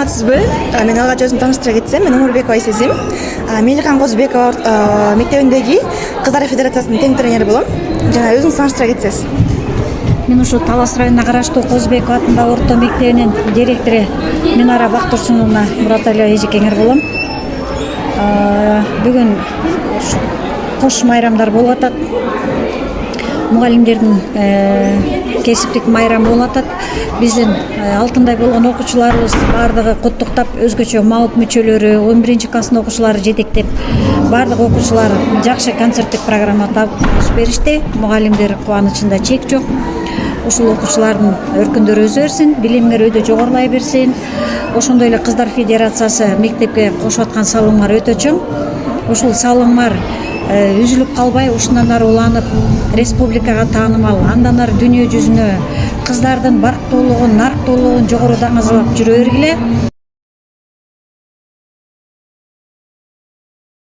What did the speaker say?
саламатсызбы? Мен алгач өзүмдү тааныштыра кетсем, мен Умурбекова Айсезим. Мелихан Козубекова мектебиндеги Кыздар Федерациясынын тең тренери болом. Жана өзүңүз тааныштыра кетсеңиз. Мен ушу Талас районуна караштуу Козубекова атындагы орто мектебинин директору Минара Бактурсуновна Мураталиева эжекеңер болом. Бүгүн кош майрамдар болуп атат. Мугалимдердин кесиптик майрамы болуп атат. Биздин алтындай болгон окуучуларыбыз баардыгы куттуктап, өзгөчө мауп мүчөлөрү, 11 класстын окуучулары жетектеп, баардык окуучулар жакшы концерттик программа табып беришти. Мугалимдер кубанычында чек жок. Ушул окуучулардын өркүндөрү өсө берсин, билимиңер өйдө жогорулай берсин. Ошондой эле Кыздар Федерациясы мектепке кошуп аткан салымдар өтө чоң. Ушул салымдар үзүлүп калбай, ушундан ары уланып, республикага таанымал, андан ары дүйнө жүзүнө кыздардын барктуулугун, нарктуулугун жогору даңазалап жүрө бергиле.